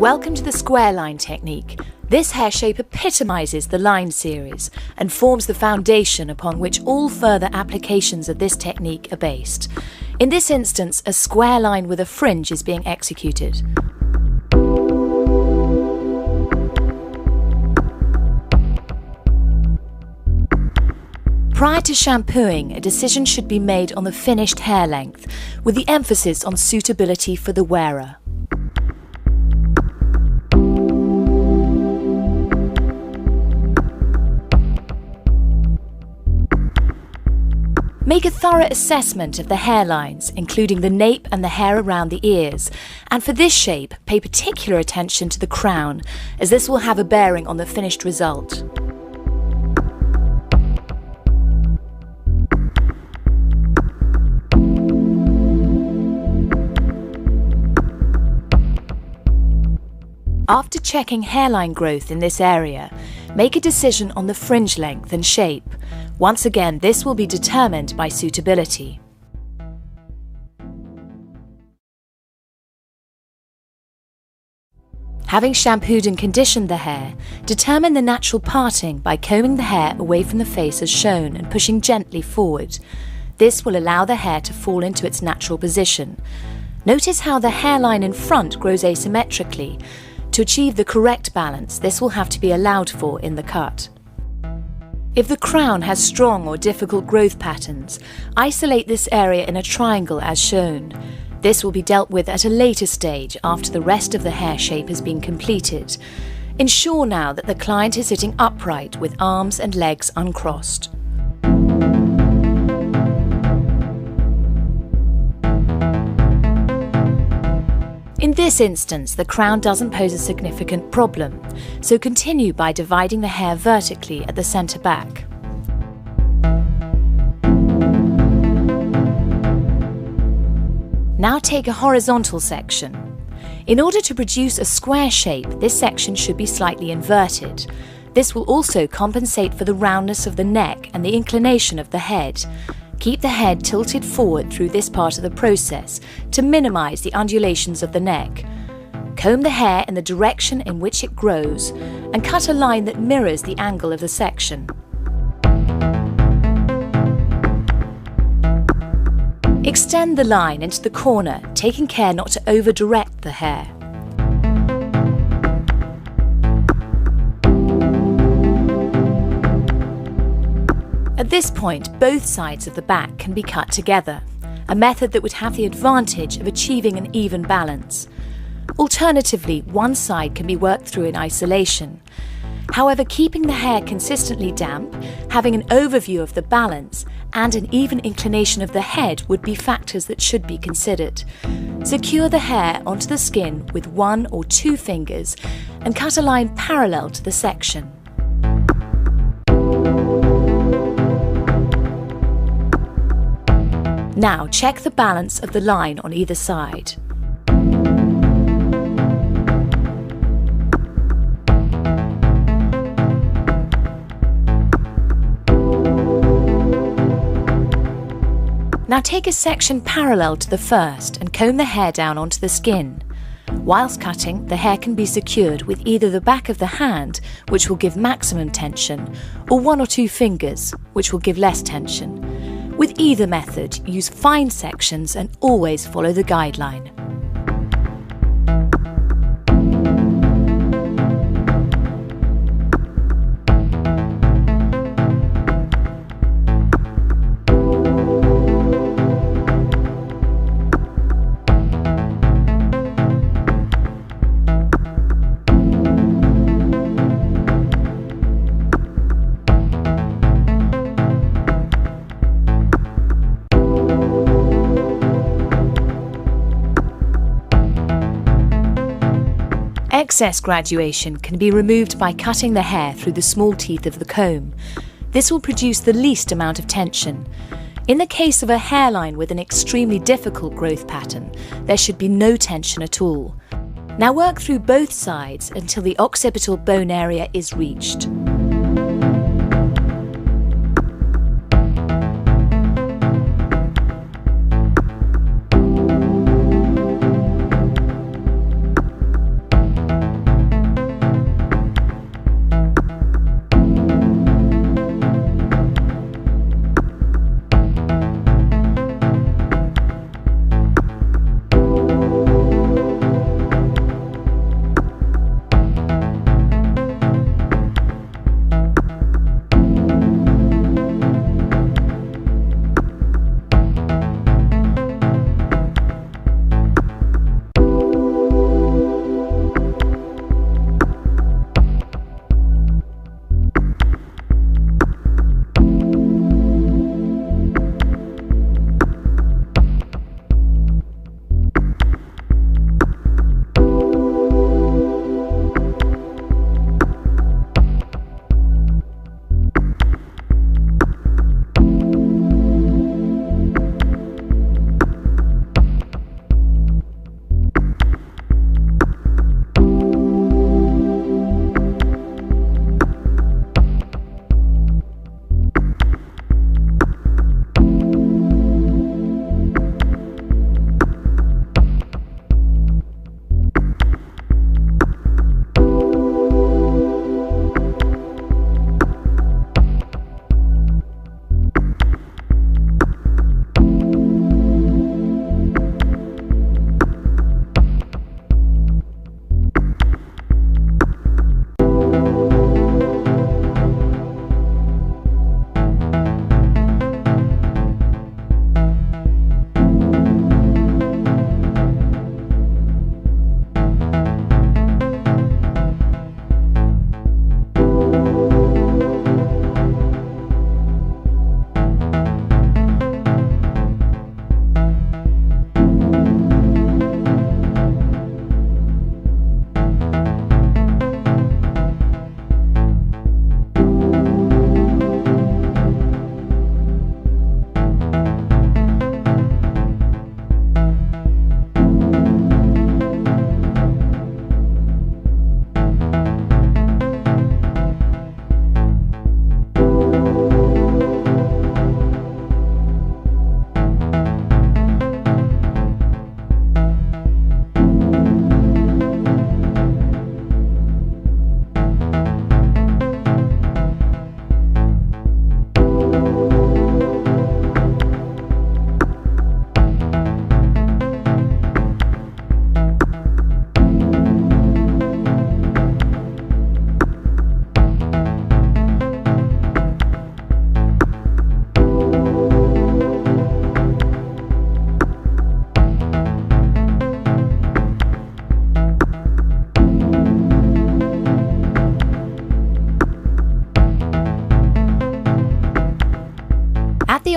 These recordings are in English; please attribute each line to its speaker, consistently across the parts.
Speaker 1: Welcome to the square line technique. This hair shape epitomizes the line series and forms the foundation upon which all further applications of this technique are based. In this instance, a square line with a fringe is being executed. Prior to shampooing, a decision should be made on the finished hair length, with the emphasis on suitability for the wearer. Make a thorough assessment of the hairlines, including the nape and the hair around the ears, and for this shape, pay particular attention to the crown, as this will have a bearing on the finished result. After checking hairline growth in this area, make a decision on the fringe length and shape. Once again, this will be determined by suitability. Having shampooed and conditioned the hair, determine the natural parting by combing the hair away from the face as shown and pushing gently forward. This will allow the hair to fall into its natural position. Notice how the hairline in front grows asymmetrically. To achieve the correct balance, this will have to be allowed for in the cut. If the crown has strong or difficult growth patterns, isolate this area in a triangle as shown. This will be dealt with at a later stage after the rest of the hair shape has been completed. Ensure now that the client is sitting upright with arms and legs uncrossed. In this instance, the crown doesn't pose a significant problem, so continue by dividing the hair vertically at the centre back. Now take a horizontal section. In order to produce a square shape, this section should be slightly inverted. This will also compensate for the roundness of the neck and the inclination of the head. Keep the head tilted forward through this part of the process to minimise the undulations of the neck. Comb the hair in the direction in which it grows and cut a line that mirrors the angle of the section. Extend the line into the corner, taking care not to over-direct the hair. At this point, both sides of the back can be cut together, a method that would have the advantage of achieving an even balance. Alternatively, one side can be worked through in isolation. However, keeping the hair consistently damp, having an overview of the balance, and an even inclination of the head would be factors that should be considered. Secure the hair onto the skin with 1 or 2 fingers and cut a line parallel to the section. Now check the balance of the line on either side. Now take a section parallel to the first and comb the hair down onto the skin. Whilst cutting, the hair can be secured with either the back of the hand, which will give maximum tension, or 1 or 2 fingers, which will give less tension. With either method, use fine sections and always follow the guideline. Excess graduation can be removed by cutting the hair through the small teeth of the comb. This will produce the least amount of tension. In the case of a hairline with an extremely difficult growth pattern, there should be no tension at all. Now work through both sides until the occipital bone area is reached.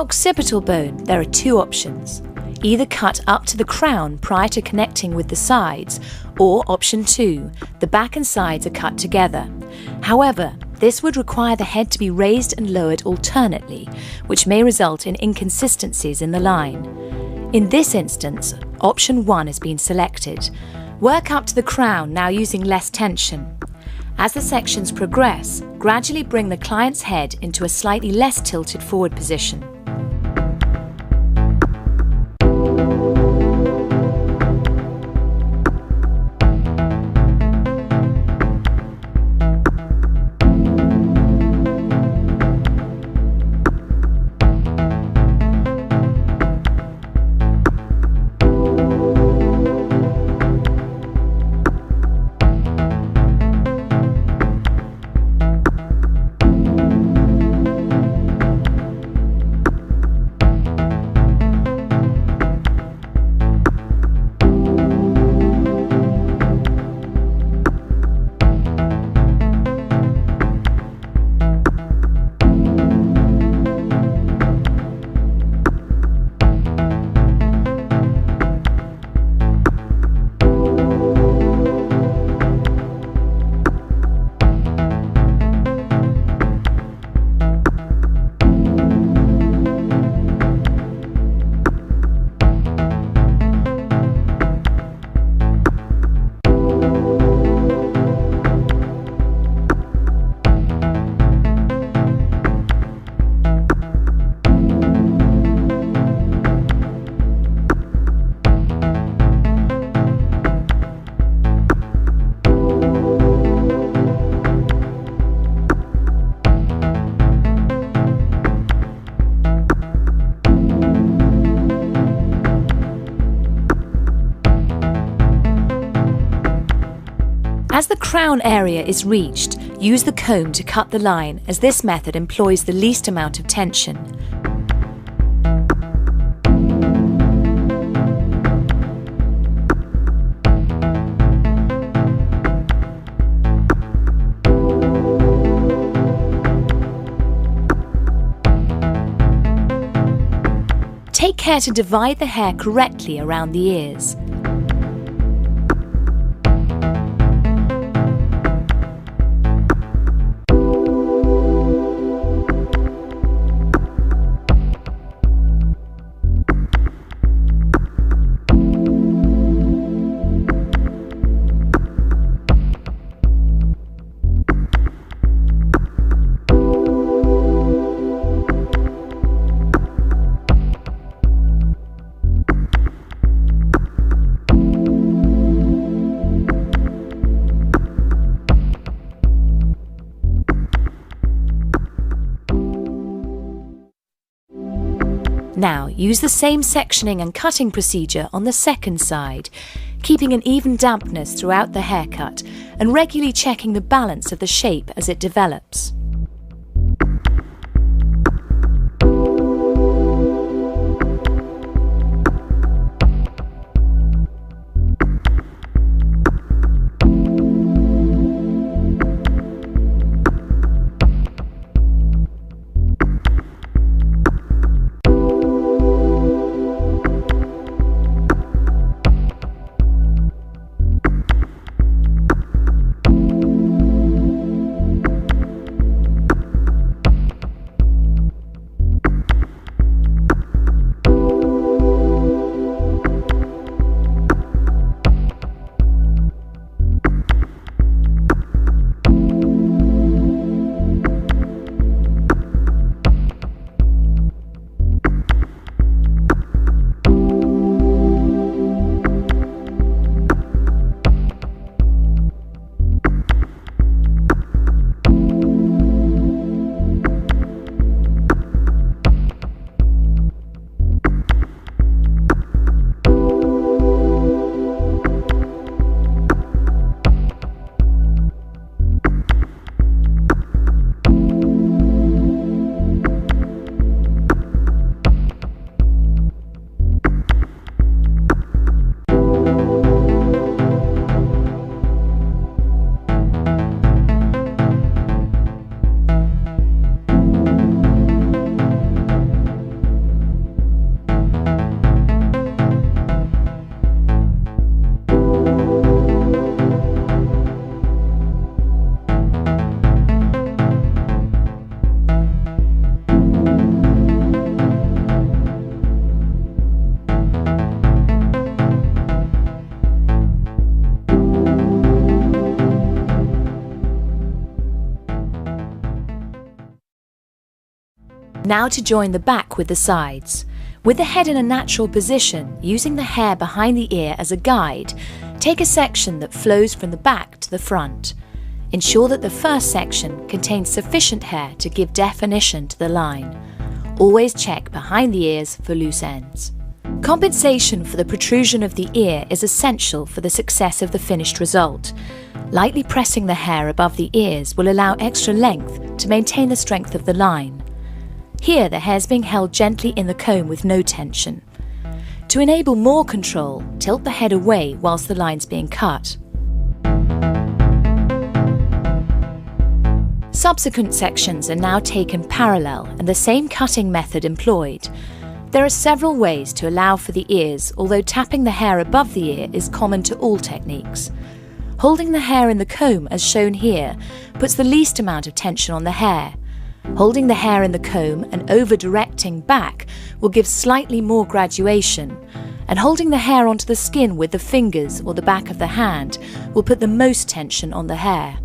Speaker 1: occipital bone, there are two options. Either cut up to the crown prior to connecting with the sides, or option 2, the back and sides are cut together. However, this would require the head to be raised and lowered alternately, which may result in inconsistencies in the line. In this instance, option 1 has been selected. Work up to the crown, now using less tension. As the sections progress, gradually bring the client's head into a slightly less tilted forward position. As the crown area is reached, use the comb to cut the line, as this method employs the least amount of tension. Take care to divide the hair correctly around the ears. Now, use the same sectioning and cutting procedure on the second side, keeping an even dampness throughout the haircut and regularly checking the balance of the shape as it develops. Now to join the back with the sides. With the head in a natural position, using the hair behind the ear as a guide, take a section that flows from the back to the front. Ensure that the first section contains sufficient hair to give definition to the line. Always check behind the ears for loose ends. Compensation for the protrusion of the ear is essential for the success of the finished result. Lightly pressing the hair above the ears will allow extra length to maintain the strength of the line. Here the hair is being held gently in the comb with no tension. To enable more control, tilt the head away whilst the line's being cut. Subsequent sections are now taken parallel and the same cutting method employed. There are several ways to allow for the ears, although tapping the hair above the ear is common to all techniques. Holding the hair in the comb, as shown here, puts the least amount of tension on the hair. Holding the hair in the comb and over-directing back will give slightly more graduation, and holding the hair onto the skin with the fingers or the back of the hand will put the most tension on the hair.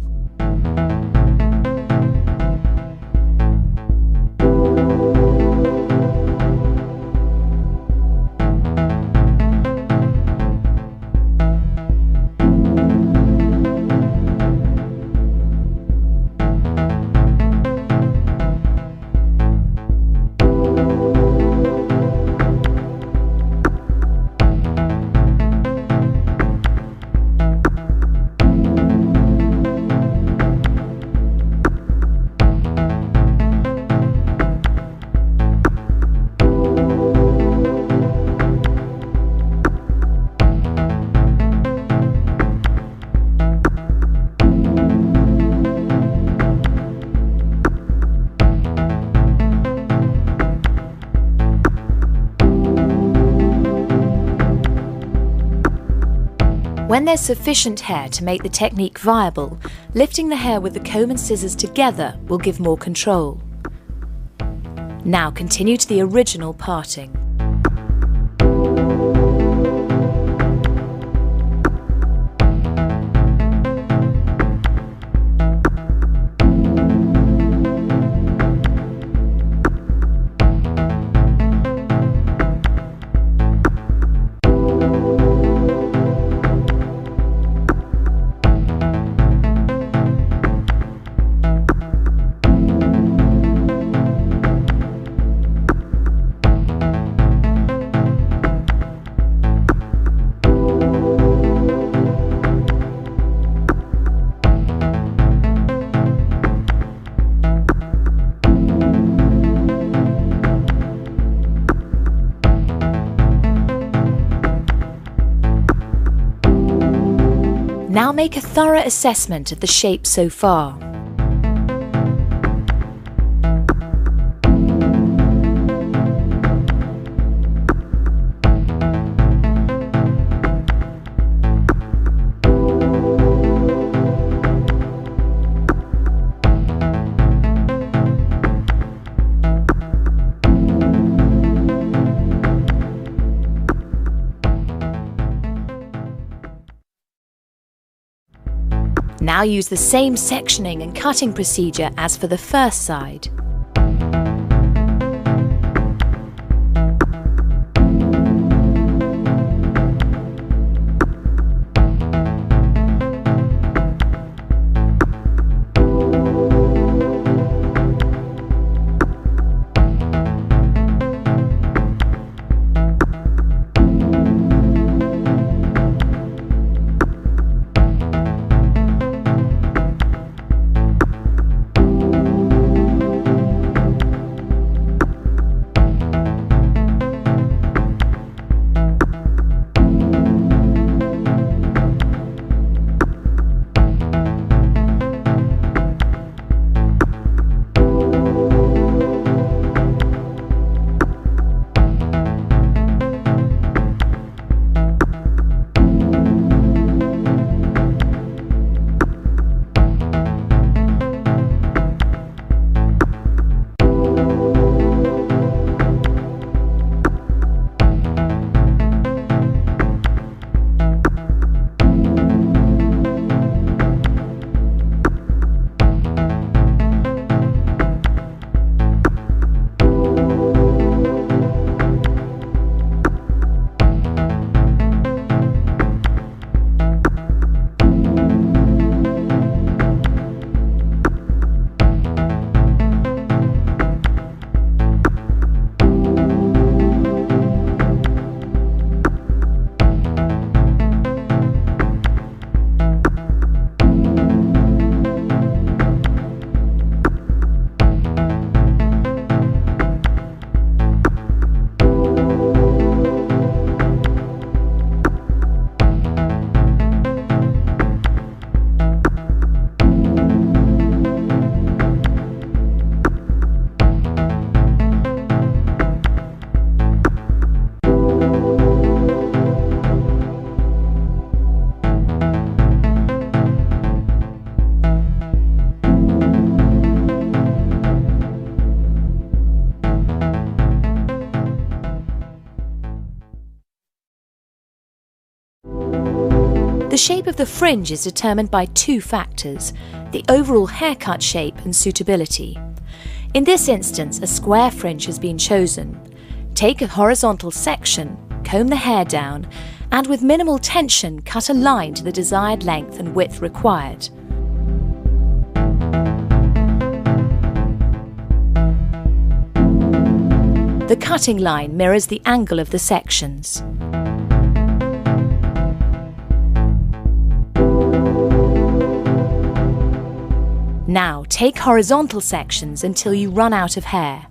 Speaker 1: When there's sufficient hair to make the technique viable, lifting the hair with the comb and scissors together will give more control. Now continue to the original parting. Now make a thorough assessment of the shape so far. Now use the same sectioning and cutting procedure as for the first side. The shape of the fringe is determined by two factors: the overall haircut shape and suitability. In this instance, a square fringe has been chosen. Take a horizontal section, comb the hair down, and with minimal tension cut a line to the desired length and width required. The cutting line mirrors the angle of the sections. Now take horizontal sections until you run out of hair.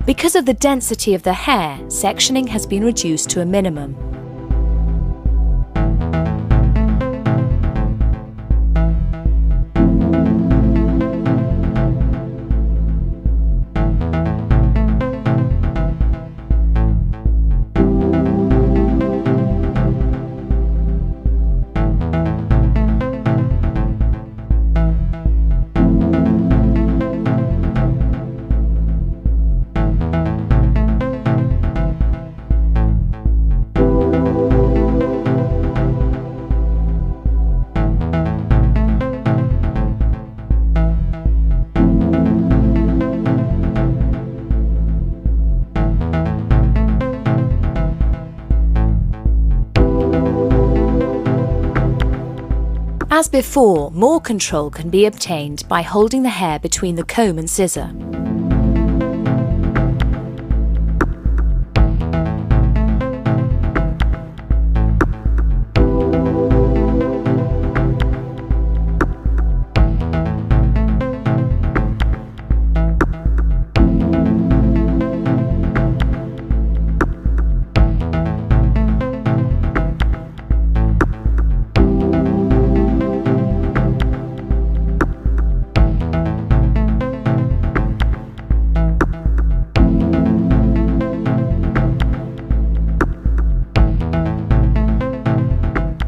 Speaker 1: Because of the density of the hair, sectioning has been reduced to a minimum. As before, more control can be obtained by holding the hair between the comb and scissor.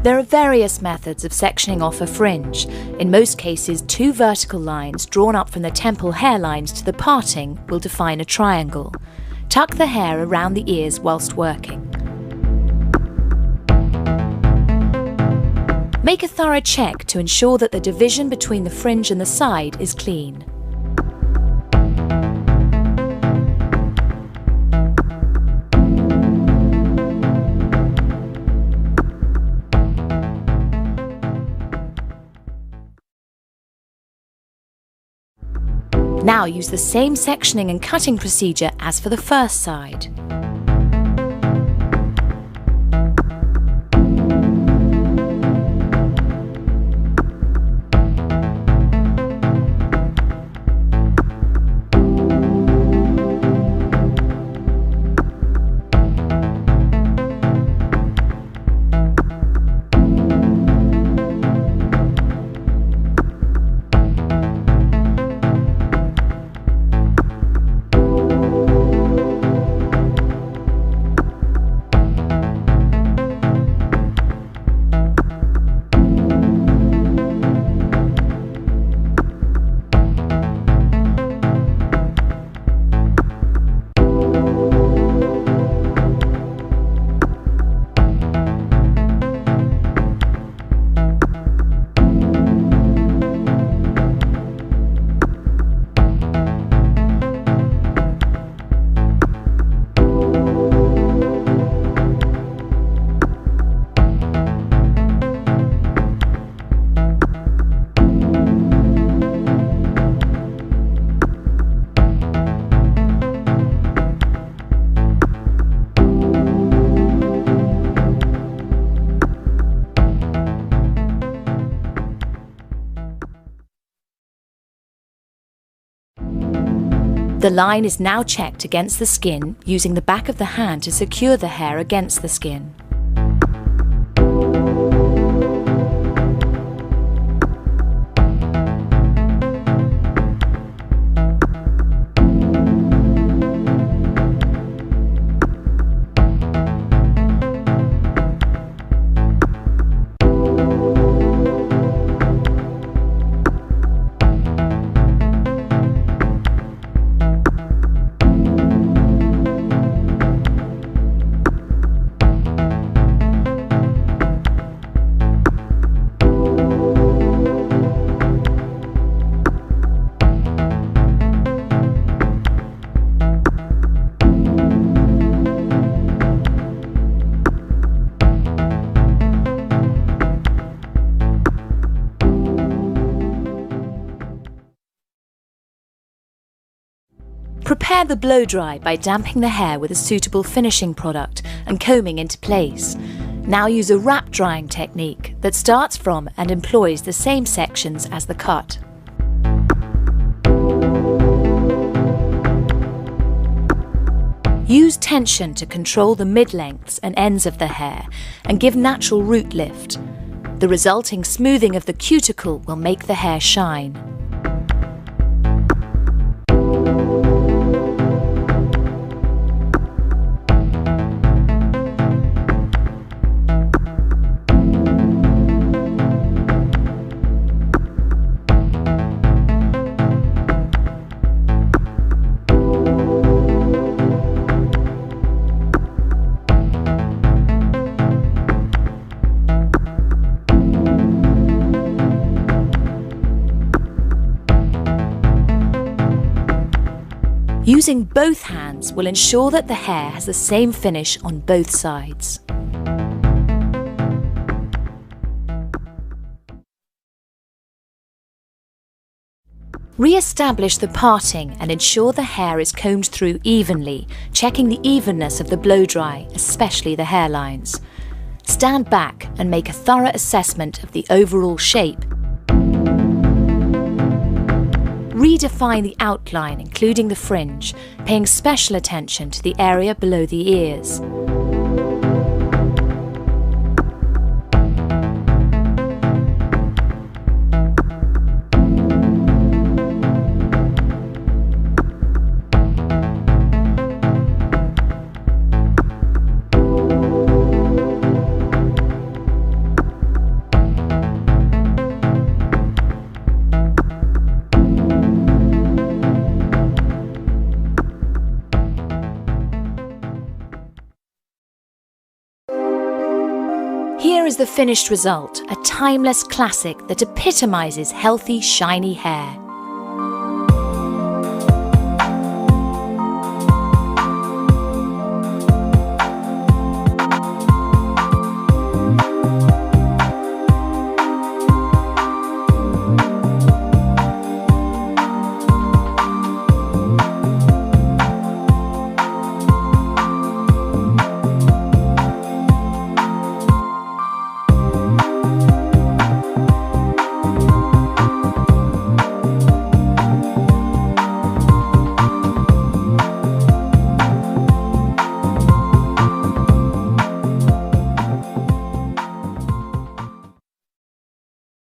Speaker 1: There are various methods of sectioning off a fringe. In most cases, two vertical lines drawn up from the temple hairlines to the parting will define a triangle. Tuck the hair around the ears whilst working. Make a thorough check to ensure that the division between the fringe and the side is clean. Now use the same sectioning and cutting procedure as for the first side. The line is now checked against the skin using the back of the hand to secure the hair against the skin. Prepare the blow dry by damping the hair with a suitable finishing product and combing into place. Now use a wrap drying technique that starts from and employs the same sections as the cut. Use tension to control the mid-lengths and ends of the hair and give natural root lift. The resulting smoothing of the cuticle will make the hair shine. Using both hands will ensure that the hair has the same finish on both sides. Re-establish the parting and ensure the hair is combed through evenly, checking the evenness of the blow-dry, especially the hairlines. Stand back and make a thorough assessment of the overall shape. Redefine the outline, including the fringe, paying special attention to the area below the ears. Here is the finished result, a timeless classic that epitomizes healthy, shiny hair.